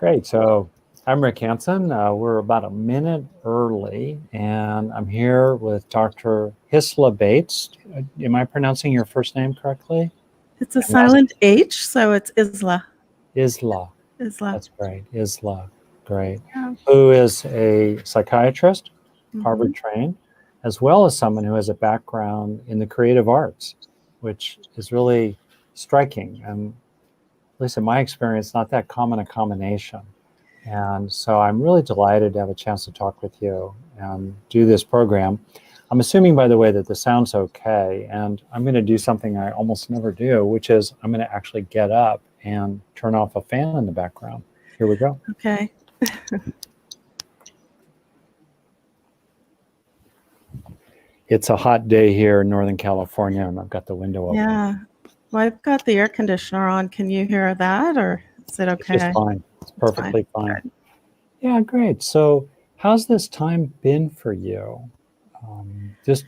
Great. So I'm Rick Hanson. We're about a minute early, and I'm here with Dr. Hisla Bates. Am I pronouncing your first name correctly? It's a silent H, so it's Isla. Isla. Isla. That's great. Isla. Great. Yeah. Who is a psychiatrist, Harvard trained, as well as someone who has a background in the creative arts, which is really striking. And at least in my experience, not that common a combination. And so I'm really delighted to have a chance to talk with you and do this program. I'm assuming, by the way, that the sound's okay. And I'm going to do something I almost never do, which is I'm going to actually get up and turn off a fan in the background. Here we go. Okay. It's a hot day here in Northern California, and I've got the window open. Yeah. Well, I've got the air conditioner on. Can you hear that, or is it okay? It's just fine. It's perfectly fine. Yeah, great. So how's this time been for you? Just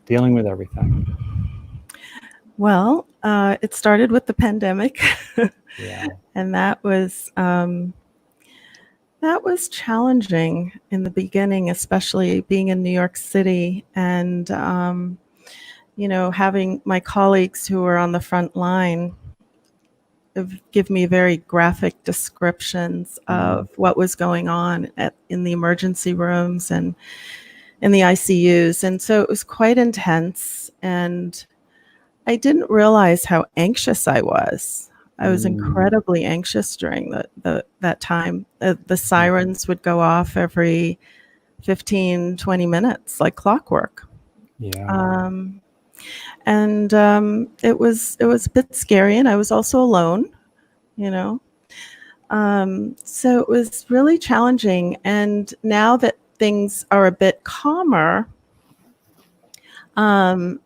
dealing with everything. Well, it started with the pandemic. Yeah. And that was challenging in the beginning, especially being in New York City and, having my colleagues who were on the front line give me very graphic descriptions of what was going on in the emergency rooms and in the ICUs. And so it was quite intense. And I didn't realize how anxious I was. I was incredibly anxious during that time. The sirens would go off every 15, 20 minutes, like clockwork. Yeah. It was a bit scary, and I was also alone, So it was really challenging. And now that things are a bit calmer, I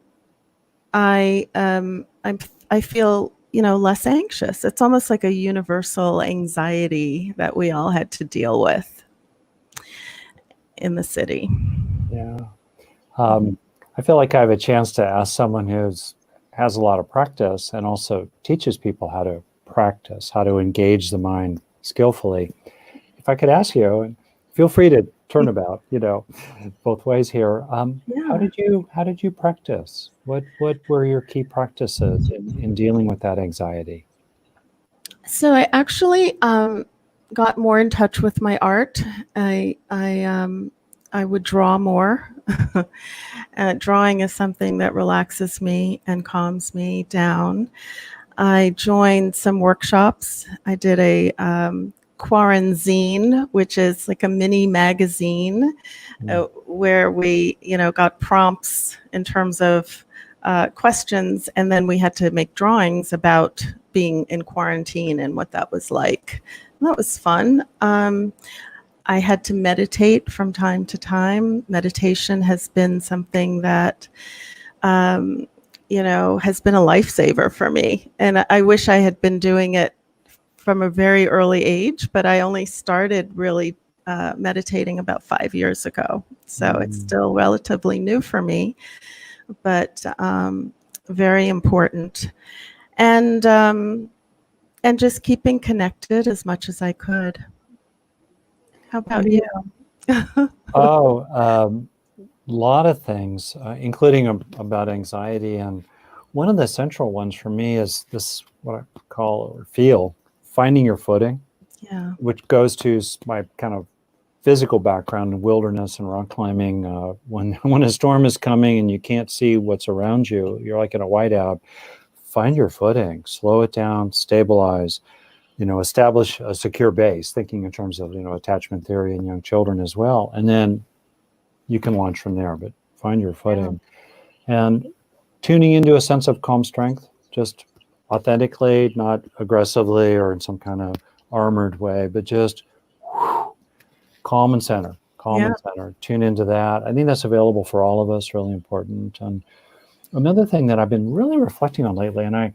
feel less anxious. It's almost like a universal anxiety that we all had to deal with in the city. Yeah. I feel like I have a chance to ask someone who has a lot of practice and also teaches people how to practice, how to engage the mind skillfully. If I could ask you, and feel free to turn about, both ways here. How did you practice? What were your key practices in dealing with that anxiety? So I actually got more in touch with my art. I would draw more. Drawing is something that relaxes me and calms me down. I joined some workshops. I did a Quaranzine, which is like a mini magazine where we, got prompts in terms of questions, and then we had to make drawings about being in quarantine and what that was like. And that was fun. I had to meditate from time to time. Meditation has been something that, has been a lifesaver for me. And I wish I had been doing it from a very early age, but I only started really meditating about 5 years ago. So it's still relatively new for me, but very important. And just keeping connected as much as I could. How about you? A lot of things, including about anxiety. And one of the central ones for me is this, what I call or feel, finding your footing, which goes to my kind of physical background in wilderness and rock climbing. When a storm is coming and you can't see what's around you, you're like in a whiteout, find your footing, slow it down, stabilize, establish a secure base, thinking in terms of, attachment theory in young children as well. And then you can launch from there, but find your footing. And tuning into a sense of calm strength, just authentically, not aggressively or in some kind of armored way, but just calm and center, and center. Tune into that. I think that's available for all of us, really important. And another thing that I've been really reflecting on lately, and I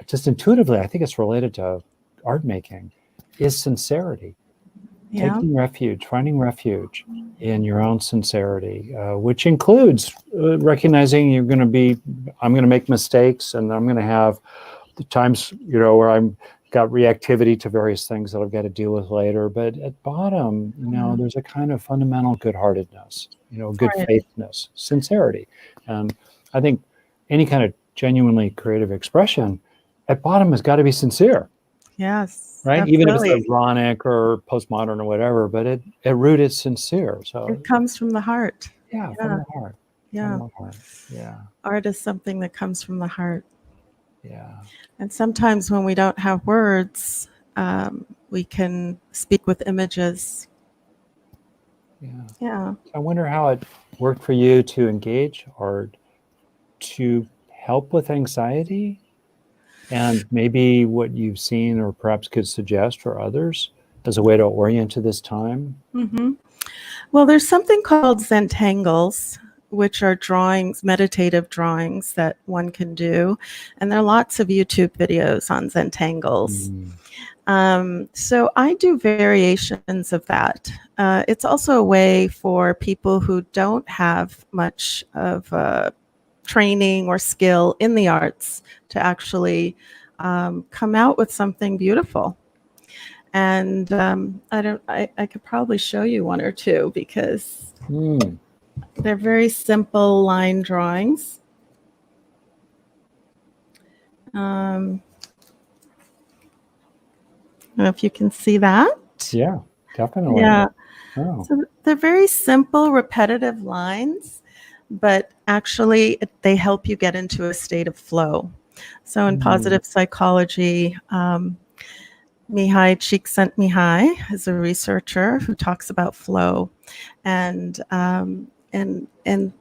just intuitively, I think it's related to art making, is sincerity. Taking refuge, finding refuge in your own sincerity, which includes recognizing I'm going to make mistakes, and I'm going to have the times, where I'm got reactivity to various things that I've got to deal with later. But at bottom, there's a kind of fundamental good-heartedness, good faithness, sincerity. And I think any kind of genuinely creative expression at bottom has got to be sincere. Yes. Right? Absolutely. Even if it's ironic or postmodern or whatever, but at root it's sincere. So it comes from the heart. Yeah, from the heart. Yeah. From the heart. Yeah. Art is something that comes from the heart. Yeah. And sometimes when we don't have words, we can speak with images. Yeah. I wonder how it worked for you to engage or to help with anxiety, and maybe what you've seen or perhaps could suggest for others as a way to orient to this time. Mm-hmm. Well, there's something called Zentangles, which are drawings, meditative drawings that one can do. And there are lots of YouTube videos on Zentangles. So I do variations of that. It's also a way for people who don't have much of training or skill in the arts to actually come out with something beautiful. And I could probably show you one or two because they're very simple line drawings. I don't know if you can see that. Yeah, definitely. Yeah. Oh. So they're very simple, repetitive lines, but actually they help you get into a state of flow. So in positive psychology, Mihai Csikszentmihalyi is a researcher who talks about flow, and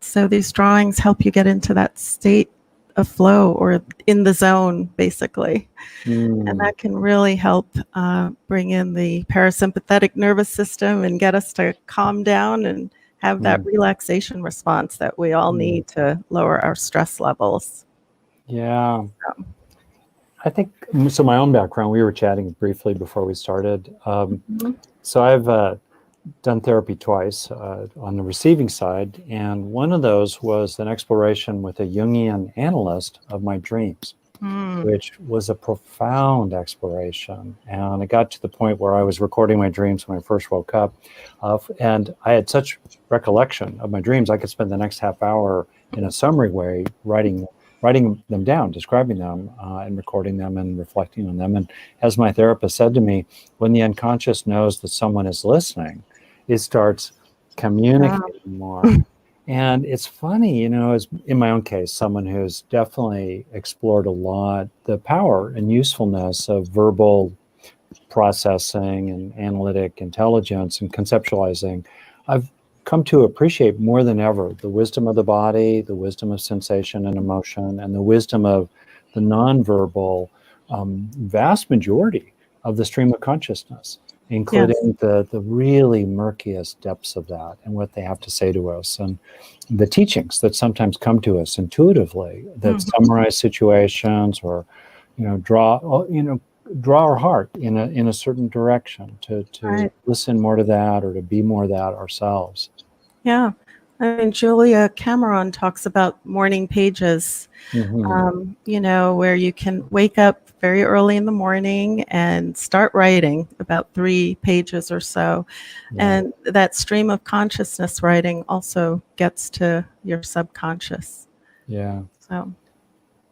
so these drawings help you get into that state of flow or in the zone, basically, and that can really help bring in the parasympathetic nervous system and get us to calm down and have that relaxation response that we all need to lower our stress levels. Yeah. I think, so my own background, we were chatting briefly before we started. So I've done therapy twice on the receiving side. And one of those was an exploration with a Jungian analyst of my dreams, which was a profound exploration. And it got to the point where I was recording my dreams when I first woke up. And I had such recollection of my dreams, I could spend the next half hour in a summary way writing them down, describing them, and recording them and reflecting on them. And as my therapist said to me, when the unconscious knows that someone is listening, it starts communicating more. And it's funny, as in my own case, someone who's definitely explored a lot the power and usefulness of verbal processing and analytic intelligence and conceptualizing. I've come to appreciate more than ever the wisdom of the body, the wisdom of sensation and emotion, and the wisdom of the nonverbal vast majority of the stream of consciousness, including the really murkiest depths of that and what they have to say to us, and the teachings that sometimes come to us intuitively that summarize situations or draw our heart in a certain direction to listen more to that or to be more that ourselves. Yeah. I mean, Julia Cameron talks about morning pages, where you can wake up very early in the morning and start writing about 3 pages or so. And that stream of consciousness writing also gets to your subconscious. Yeah. So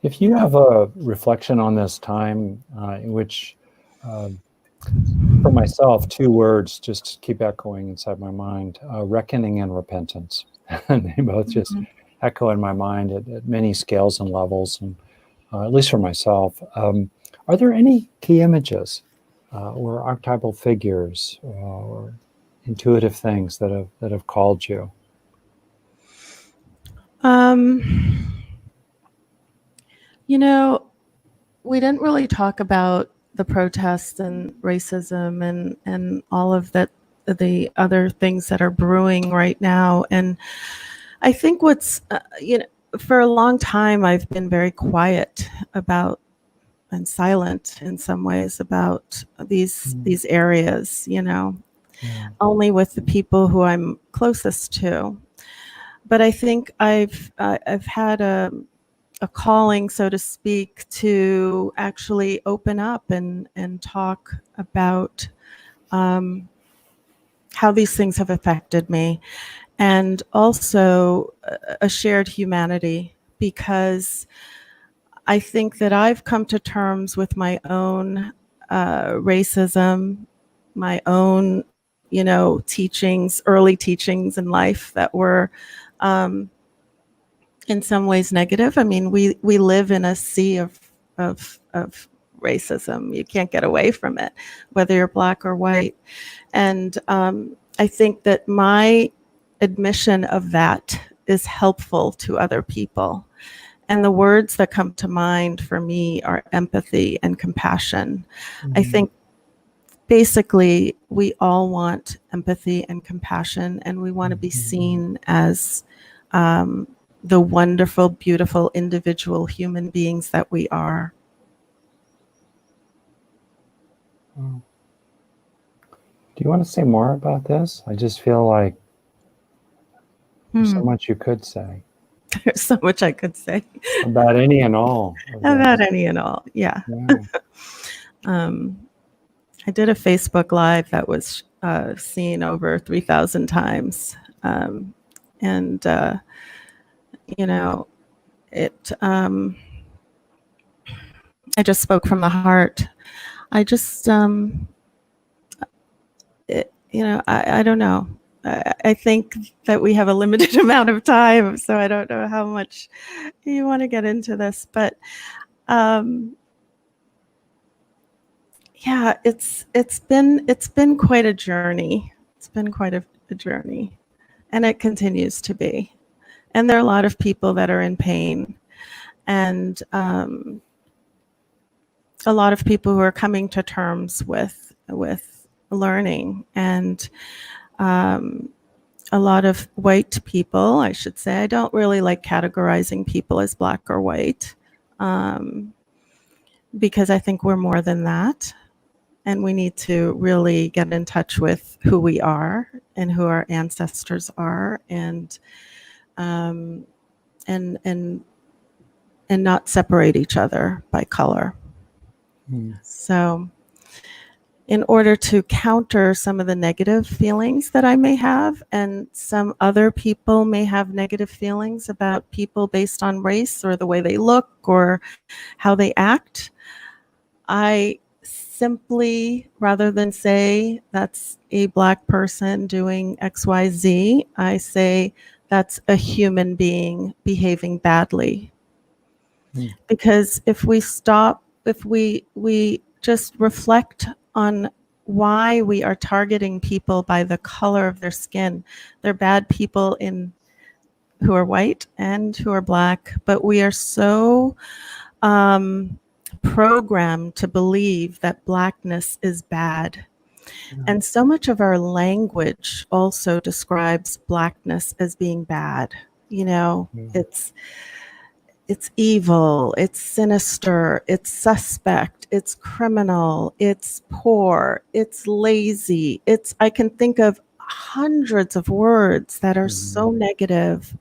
if you have a reflection on this time in which, for myself, 2 words just keep echoing inside my mind, reckoning and repentance. And they both just echo in my mind at many scales and levels, and at least for myself. Are there any key images or archetypal figures or intuitive things that have called you? We didn't really talk about the protests and racism and all of that, the other things that are brewing right now. And I think for a long time, I've been very quiet about and silent in some ways about these areas, only with the people who I'm closest to. But I think I've had a calling, so to speak, to actually open up and talk about how these things have affected me, and also a shared humanity, because I think that I've come to terms with my own racism, my own, teachings, early teachings in life that were in some ways negative. I mean, we live in a sea of racism. You can't get away from it, whether you're black or white. And I think that my admission of that is helpful to other people. And the words that come to mind for me are empathy and compassion. Mm-hmm. I think basically we all want empathy and compassion, and we want to be seen as the wonderful, beautiful, individual human beings that we are. Do you want to say more about this? I just feel like there's so much you could say. There's so much I could say. About any and all. About any and all, yeah. I did a Facebook Live that was seen over 3,000 times. And it, I just spoke from the heart. I just, I don't know. I think that we have a limited amount of time, so I don't know how much you want to get into this, but yeah, it's been quite a journey. It's been quite a journey, and it continues to be. And there are a lot of people that are in pain, and a lot of people who are coming to terms with learning, and a lot of white people, I should say. I don't really like categorizing people as black or white, because I think we're more than that. And we need to really get in touch with who we are and who our ancestors are, and not separate each other by color. So in order to counter some of the negative feelings that I may have, and some other people may have negative feelings about people based on race or the way they look or how they act, I simply, rather than say that's a black person doing XYZ, I say that's a human being behaving badly. Because if we stop, if we just reflect on why we are targeting people by the color of their skin, they're bad people who are white and who are black, but we are so programmed to believe that blackness is bad. And so much of our language also describes blackness as being bad. It's evil, it's sinister, it's suspect, it's criminal, it's poor, it's lazy. I can think of hundreds of words that are so negative.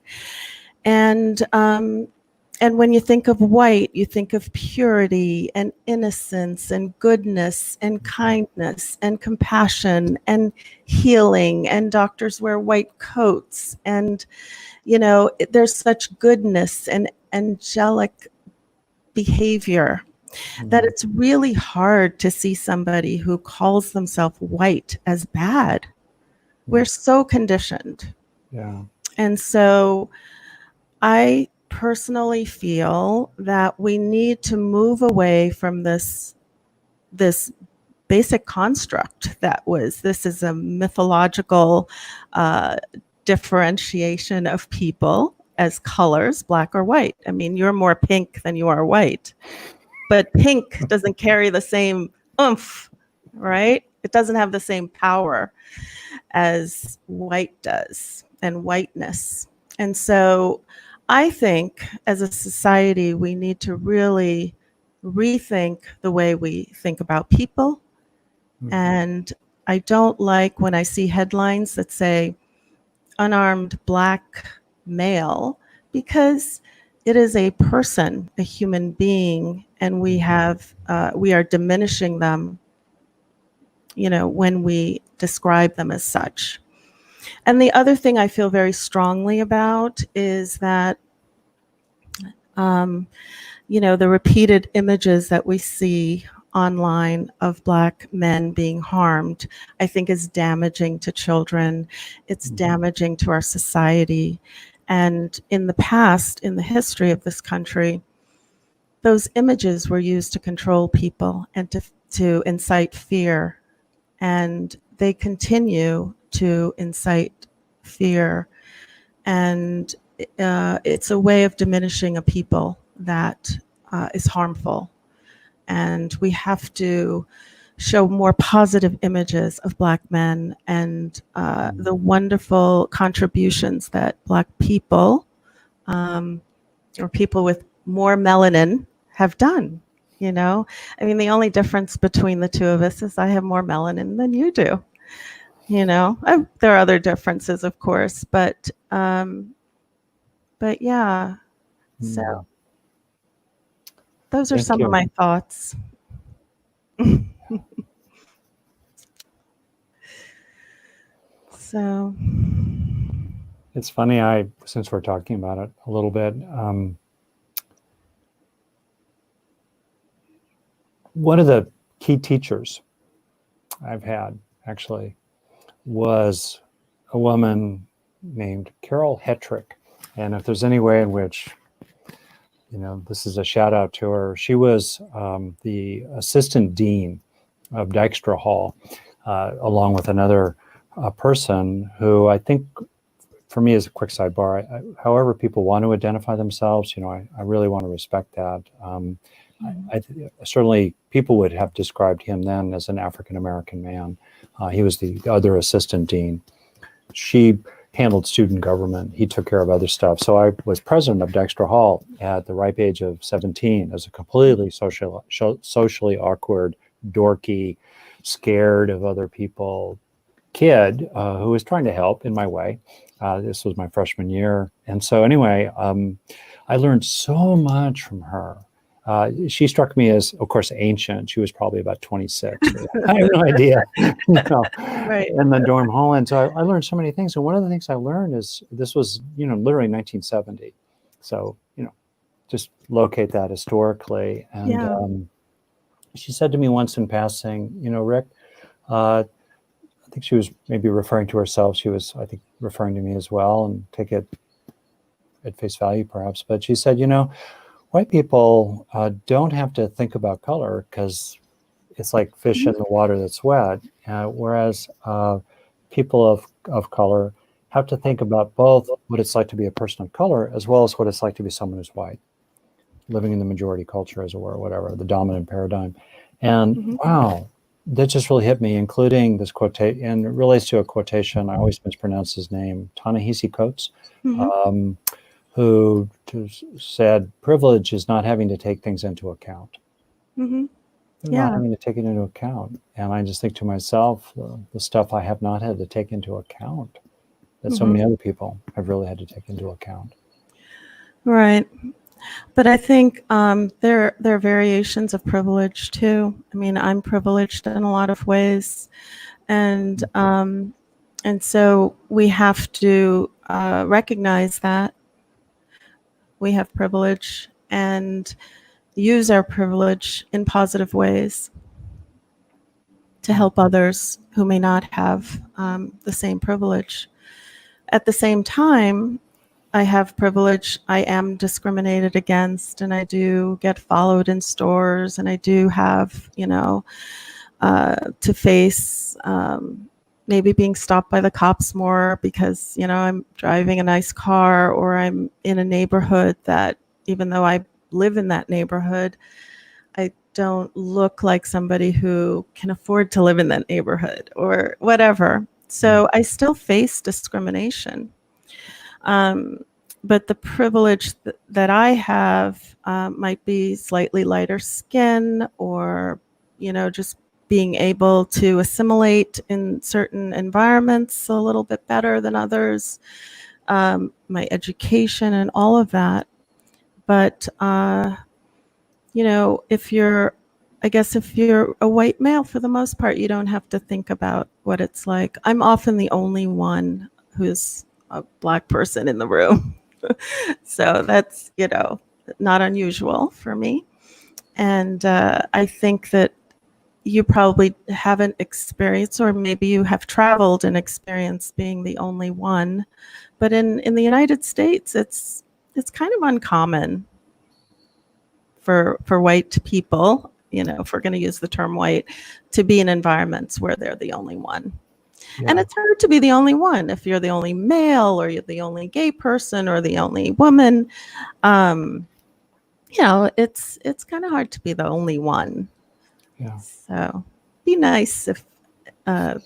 And when you think of white, you think of purity and innocence and goodness and kindness and compassion and healing, and doctors wear white coats, and there's such goodness and angelic behavior that it's really hard to see somebody who calls themselves white as bad. We're so conditioned. Yeah. And so I personally feel that we need to move away from this basic construct this is a mythological differentiation of people as colors, black or white. I mean, you're more pink than you are white, but pink doesn't carry the same oomph, right? It doesn't have the same power as white does, and whiteness. And so I think as a society, we need to really rethink the way we think about people. And I don't like when I see headlines that say unarmed black male, because it is a person, a human being, and we are diminishing them, when we describe them as such. And the other thing I feel very strongly about is that, the repeated images that we see online of Black men being harmed, I think is damaging to children. It's damaging to our society. And in the past, in the history of this country, those images were used to control people and to incite fear. And they continue to incite fear. And it's a way of diminishing a people that is harmful. And we have to show more positive images of Black men and the wonderful contributions that Black people, or people with more melanin, have done. I mean, the only difference between the two of us is I have more melanin than you do. There are other differences, of course, but yeah. So those are some of my thoughts. So it's funny, since we're talking about it a little bit, one of the key teachers I've had actually was a woman named Carol Hetrick. And if there's any way in which, this is a shout out to her, she was the assistant dean of Dykstra Hall, along with another person who I think, for me, as a quick sidebar, however people want to identify themselves, I really want to respect that. Certainly people would have described him then as an African-American man. He was the other assistant dean. She handled student government. He took care of other stuff. So I was president of Dykstra Hall at the ripe age of 17 as a completely socially awkward, dorky, scared of other people kid who was trying to help in my way. This was my freshman year. And so anyway, I learned so much from her. She struck me as, of course, ancient. She was probably about 26. I have no idea. Right. In the dorm hall. And so I learned so many things. And one of the things I learned is this was, literally 1970. So, just locate that historically. And she said to me once in passing, Rick, I think she was maybe referring to herself. She was, I think, referring to me as well, and take it at face value, perhaps. But she said, white people don't have to think about color because it's like fish in the water that's wet. Whereas people of color have to think about both what it's like to be a person of color as well as what it's like to be someone who's white, living in the majority culture, as it were, whatever, the dominant paradigm. And wow, that just really hit me, including this quotation, and it relates to a quotation, I always mispronounce his name, Ta-Nehisi Coates, who said, privilege is not having to take things into account. Not having to take it into account. And I just think to myself, the stuff I have not had to take into account, that so many other people have really had to take into account. Right. But I think there are variations of privilege too. I mean, I'm privileged in a lot of ways, and so we have to recognize that we have privilege and use our privilege in positive ways to help others who may not have the same privilege. At the same time, I have privilege. I am discriminated against, and I do get followed in stores, and I do have, to face maybe being stopped by the cops more because, I'm driving a nice car, or I'm in a neighborhood that, even though I live in that neighborhood, I don't look like somebody who can afford to live in that neighborhood or whatever. So I still face discrimination. But the privilege that I have might be slightly lighter skin, or, just being able to assimilate in certain environments a little bit better than others, my education and all of that. But, if you're a white male, for the most part, you don't have to think about what it's like. I'm often the only one who's a Black person in the room. So that's, not unusual for me. And I think that you probably haven't experienced, or maybe you have traveled and experienced being the only one. But in the United States, it's kind of uncommon for white people, if we're going to use the term white, to be in environments where they're the only one. Yeah. And it's hard to be the only one if you're the only male, or you're the only gay person, or the only woman. It's kind of hard to be the only one. Yeah. So be nice if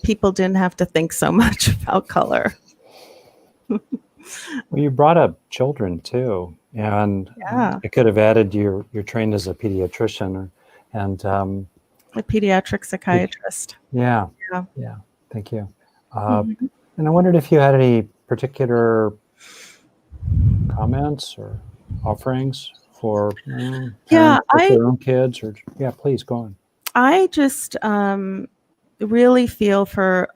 people didn't have to think so much about color. Well, you brought up children too, and I could have added you're trained as a pediatrician and a pediatric psychiatrist. Yeah. Thank you. And I wondered if you had any particular comments or offerings for parents with their own kids, or please go on. I just really feel for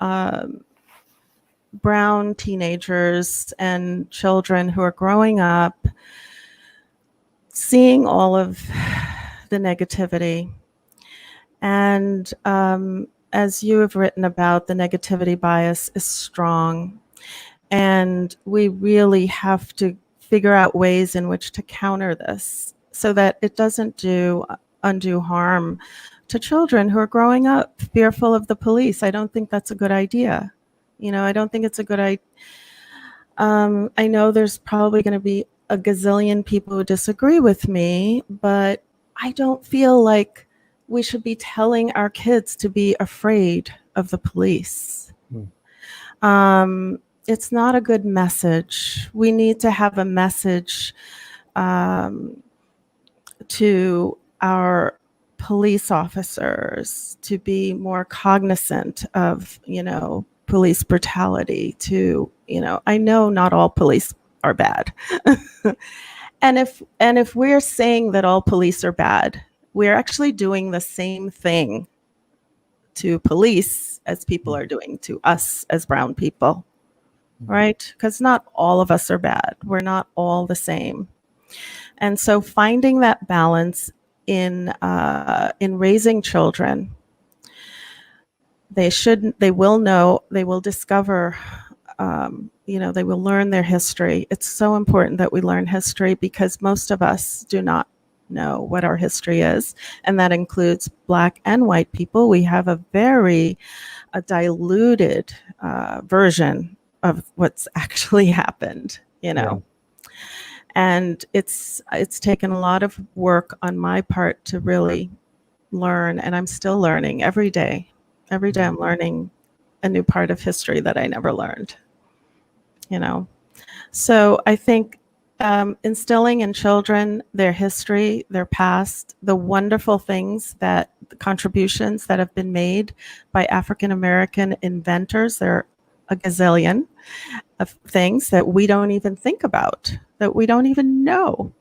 brown teenagers and children who are growing up, seeing all of the negativity. And as you have written about, the negativity bias is strong. And we really have to figure out ways in which to counter this so that it doesn't do undue harm to children who are growing up fearful of the police. I don't think that's a good idea. I don't think it's a good idea. I know there's probably going to be a gazillion people who disagree with me, but I don't feel like we should be telling our kids to be afraid of the police. It's not a good message. We need to have a message to our police officers to be more cognizant of, police brutality. I know not all police are bad. And if we're saying that all police are bad, we're actually doing the same thing to police as people are doing to us as brown people, right? Because not all of us are bad. We're not all the same. And so finding that balance in raising children, they will discover, they will learn their history. It's so important that we learn history because most of us do not know what our history is. And that includes Black and white people. We have a very diluted version of what's actually happened, Yeah. And it's taken a lot of work on my part to really learn, and I'm still learning every day. Every day I'm learning a new part of history that I never learned, So I think instilling in children their history, their past, the wonderful things the contributions that have been made by African American inventors. There are a gazillion of things that we don't even think about, that we don't even know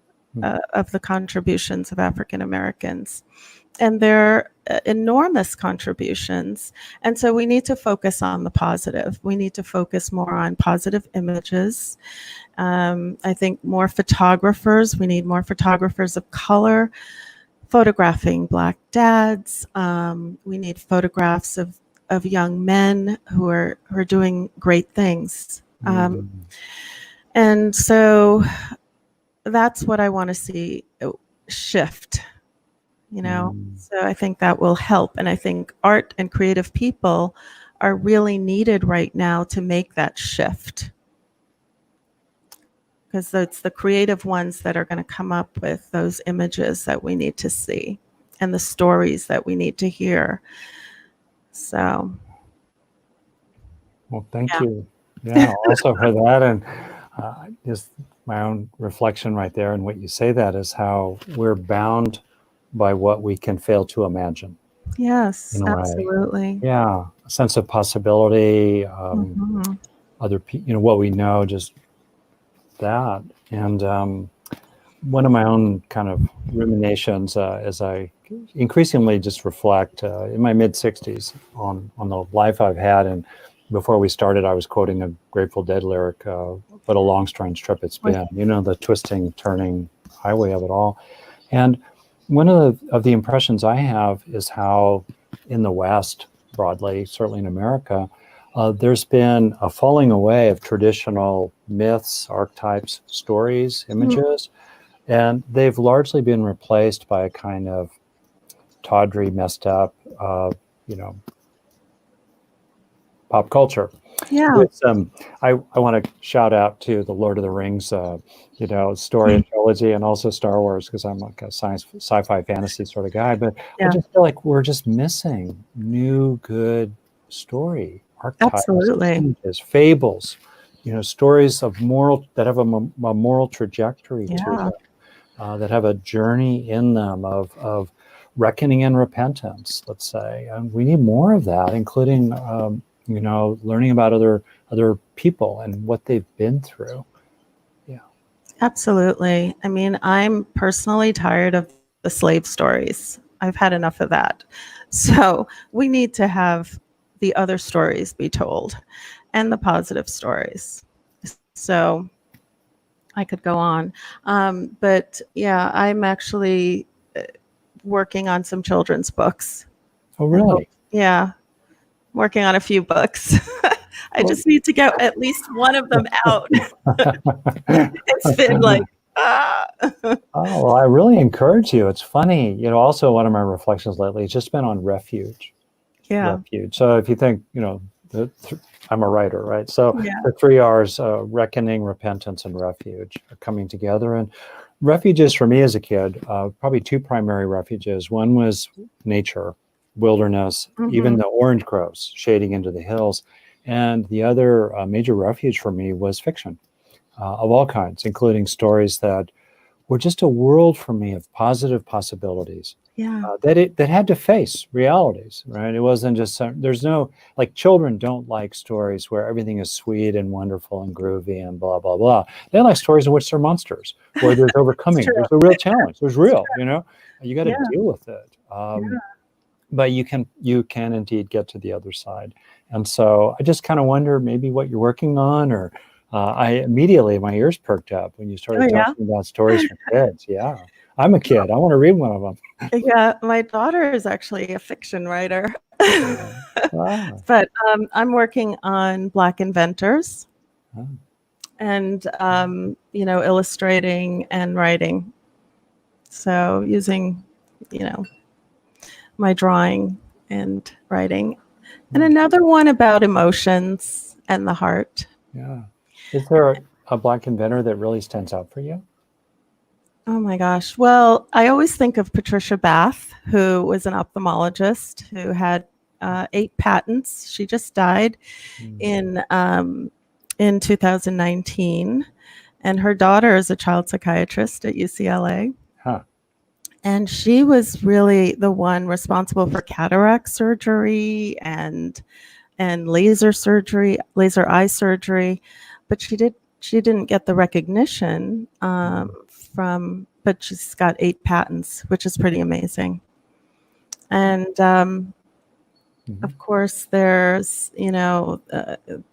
of the contributions of African Americans. And they're enormous contributions. And so we need to focus on the positive. We need to focus more on positive images. I think more photographers. We need more photographers of color photographing Black dads. We need photographs of young men who are doing great things. And so that's what I want to see shift. So I think that will help. And I think art and creative people are really needed right now to make that shift. Because it's the creative ones that are going to come up with those images that we need to see and the stories that we need to hear. So. Well, thank you. Yeah, also for that. And just my own reflection right there. And what you say that is how we're bound by what we can fail to imagine. Yes, absolutely. Yeah, a sense of possibility, other people, what we know, just that. And one of my own kind of ruminations as I increasingly just reflect in my mid 60s on the life I've had. And before we started, I was quoting a Grateful Dead lyric, "What a long, strange trip it's been." You know, the twisting, turning highway of it all. And one of the impressions I have is how in the West, broadly, certainly in America, there's been a falling away of traditional myths, archetypes, stories, images, and they've largely been replaced by a kind of tawdry, messed up, you know, pop culture. Yeah. It's, I want to shout out to the Lord of the Rings, you know, story and trilogy, and also Star Wars, because I'm like a sci-fi fantasy sort of guy. But I just feel like we're just missing new, good story archetypes, Absolutely. images, fables, you know, stories of moral that have a moral trajectory to them, that have a journey in them of reckoning and repentance. Let's say, and we need more of that, including. You know, learning about other people and what they've been through. Yeah. Absolutely. I mean, I'm personally tired of the slave stories. I've had enough of that. So we need to have the other stories be told and the positive stories. So I could go on. But yeah, I'm actually working on some children's books. Oh, really? Yeah. Working on a few books. I just need to get at least one of them out. It's been like, Oh, well, I really encourage you. It's funny. You know, also one of my reflections lately has just been on refuge. Yeah. Refuge. So if you think, you know, I'm a writer, right? So the 3 R's, reckoning, repentance, and refuge are coming together. And refuges for me as a kid, probably 2 primary refuges. One was nature, wilderness, even the orange groves shading into the hills. And the other major refuge for me was fiction of all kinds, including stories that were just a world for me of positive possibilities. That had to face realities, right? It wasn't just there's no, like, children don't like stories where everything is sweet and wonderful and groovy and blah blah blah. They like stories in which they're monsters, where there's overcoming, there's a real challenge, there's real, you know, you got to deal with it. But you can indeed get to the other side. And so I just kind of wonder maybe what you're working on, or I immediately, my ears perked up when you started talking about stories for kids. Yeah. I'm a kid. I want to read one of them. Yeah, my daughter is actually a fiction writer. Wow. But I'm working on Black inventors and, you know, illustrating and writing. So using, you know, my drawing and writing. And another one about emotions and the heart. Yeah. Is there a Black inventor that really stands out for you? Oh my gosh. Well, I always think of Patricia Bath, who was an ophthalmologist who had 8 patents. She just died in 2019. And her daughter is a child psychiatrist at UCLA. And she was really the one responsible for cataract surgery and laser surgery, laser eye surgery. But she didn't get the recognition but she's got 8 patents, which is pretty amazing. And of course, there's, you know,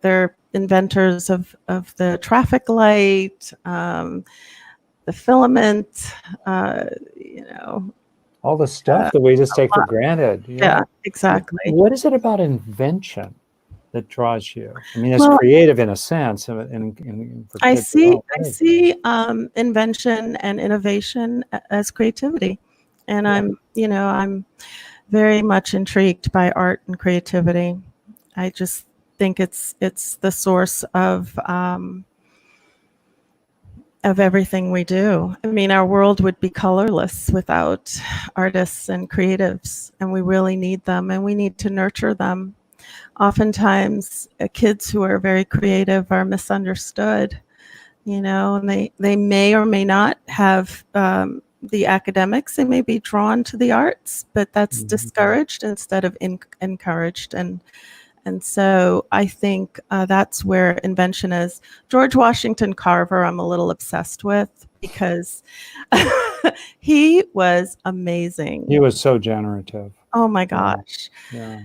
they're inventors of the traffic light, the filament, you know. All the stuff that we just take for granted. Yeah, exactly. What is it about invention that draws you? I mean, it's creative in a sense. I see invention and innovation as creativity, and I'm very much intrigued by art and creativity. I just think it's the source of everything we do. I mean, our world would be colorless without artists and creatives, and we really need them, and we need to nurture them. Oftentimes, kids who are very creative are misunderstood, you know, and they may or may not have the academics. They may be drawn to the arts, but that's discouraged instead of encouraged. And so I think that's where invention is. George Washington Carver, I'm a little obsessed with, because he was amazing. He was so generative. Oh my gosh. Yeah.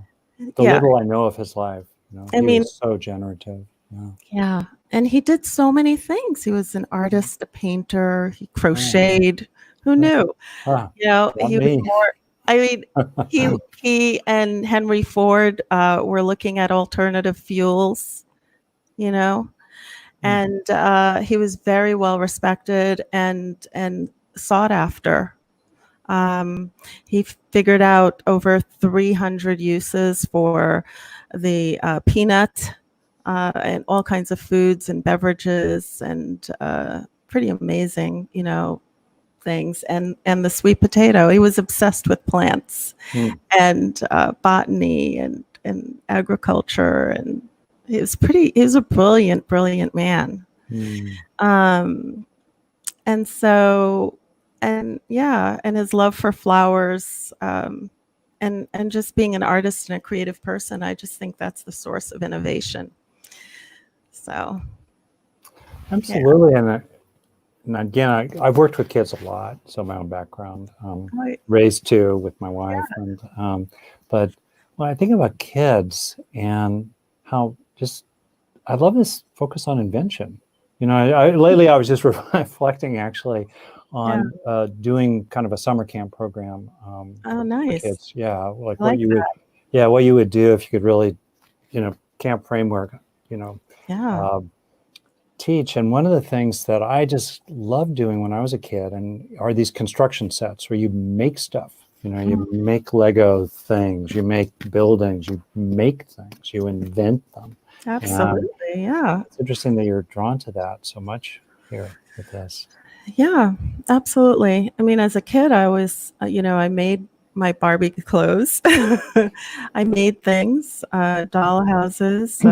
The Yeah. little I know of his life, I he mean, was so generative. Yeah. yeah. And he did so many things. He was an artist, a painter, he crocheted. Who knew? Huh, not He was me. more, I mean, he and Henry Ford were looking at alternative fuels, you know, and he was very well respected and sought after. He figured out over 300 uses for the peanut and all kinds of foods and beverages and pretty amazing, things. And the sweet potato. He was obsessed with plants and botany and agriculture, and he was a brilliant, brilliant man. And so, and his love for flowers, and just being an artist and a creative person, I just think that's the source of innovation. So, absolutely. And again, I've worked with kids a lot, so my own background, raised two with my wife, and but when I think about kids and how I love this focus on invention. Lately I was just reflecting actually on doing kind of a summer camp program oh, nice. for kids. Yeah, like what you would do if you could really, camp framework, teach. And one of the things that I just loved doing when I was a kid are these construction sets where you make stuff. You make Lego things, you make buildings, you make things, you invent them. Absolutely, yeah. It's interesting that you're drawn to that so much here with this. Yeah, absolutely. I mean, as a kid, I was, I made my Barbie clothes. I made things, doll houses.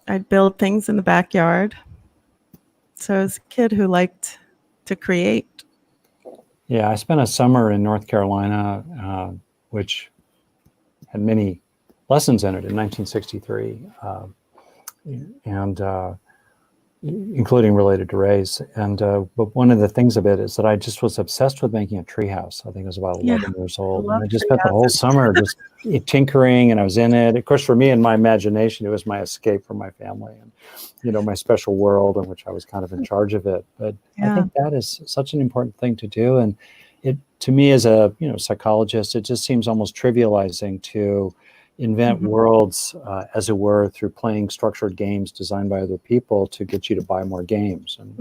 I'd build things in the backyard. So I was a kid who liked to create. Yeah, I spent a summer in North Carolina, which had many lessons in it in 1963, and including related to race. And but one of the things of it is that I just was obsessed with making a treehouse. I think I was about 11 years old, and I just spent the whole summer just tinkering, and I was in it. Of course, for me, in my imagination, it was my escape from my family and my special world in which I was kind of in charge of it. But I think that is such an important thing to do, and it, to me, as a psychologist, it just seems almost trivializing to invent worlds, as it were, through playing structured games designed by other people to get you to buy more games. And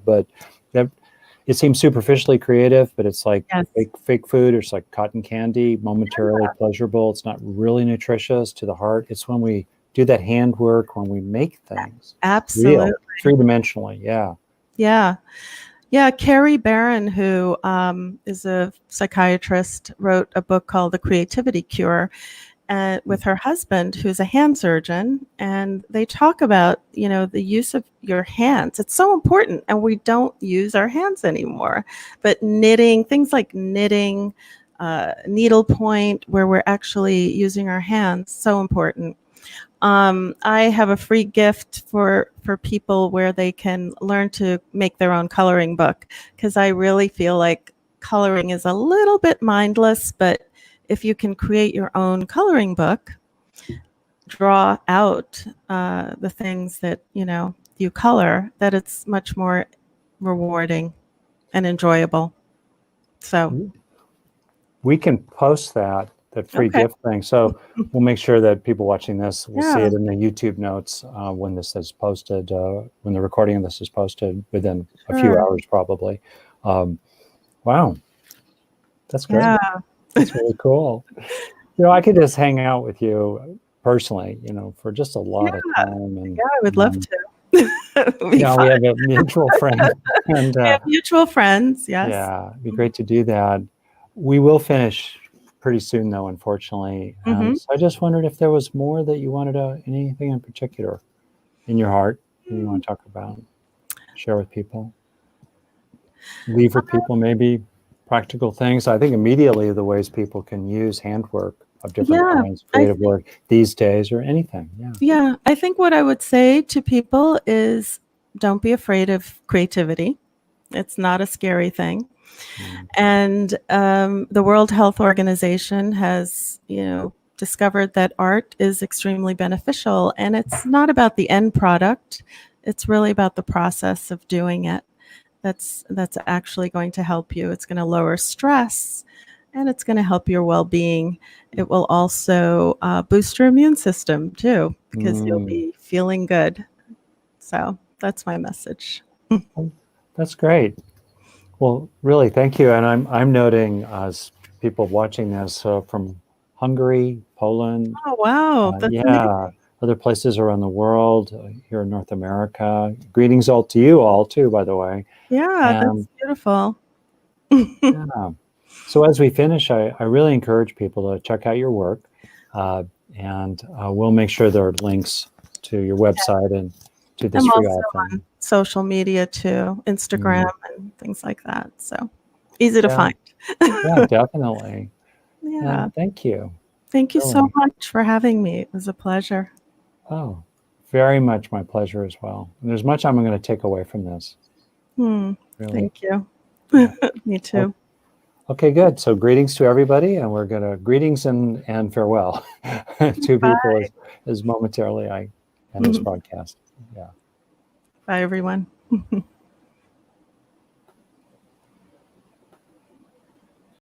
but that it seems superficially creative, but it's like fake food. It's like cotton candy, momentarily pleasurable. It's not really nutritious to the heart. It's when we do that handwork, when we make things. Absolutely. Real, three-dimensionally. Yeah, Carrie Barron, who is a psychiatrist, wrote a book called The Creativity Cure, with her husband, who's a hand surgeon, and they talk about, the use of your hands. It's so important, and we don't use our hands anymore. But things like knitting, needlepoint, where we're actually using our hands, so important. I have a free gift for people where they can learn to make their own coloring book, because I really feel like coloring is a little bit mindless, but if you can create your own coloring book, draw out the things that you color, that it's much more rewarding and enjoyable. So we can post that free gift thing. So we'll make sure that people watching this will see it in the YouTube notes when this is posted, when the recording of this is posted within a few hours, probably. Wow, that's great. Yeah. That's really cool. I could just hang out with you personally, for just a lot of time. And I would love to. we have a mutual friend. And, we have mutual friends, yes. Yeah, it'd be great to do that. We will finish pretty soon, though, unfortunately. So I just wondered if there was more that you wanted anything in particular in your heart that you want to talk about, share with people, leave with people, maybe practical things. I think immediately the ways people can use handwork of different kinds, creative work these days, or anything. I think what I would say to people is don't be afraid of creativity. It's not a scary thing. Mm. And the World Health Organization has, discovered that art is extremely beneficial. And it's not about the end product. It's really about the process of doing it. That's actually going to help you. It's going to lower stress, and it's going to help your well-being. It will also boost your immune system too, because you'll be feeling good. So that's my message. That's great. Well, really, thank you. And I'm noting as people watching this from Hungary, Poland, Oh, wow. That's amazing. other places around the world, here in North America. Greetings all to you all too, by the way. Yeah, that's beautiful. Yeah. So as we finish, I really encourage people to check out your work, and we'll make sure there are links to your website and to this I'm free also offering. on social media too, Instagram and things like that. So easy to find. Yeah, definitely. Yeah. And thank you. Thank you so Really. much for having me. It was a pleasure. Oh, very much my pleasure as well. And there's much I'm going to take away from this. Really. Thank you. Yeah. Me too. Okay, good. So greetings to everybody, and we're going to greetings and farewell to people as momentarily I end this broadcast. Yeah. Bye, everyone.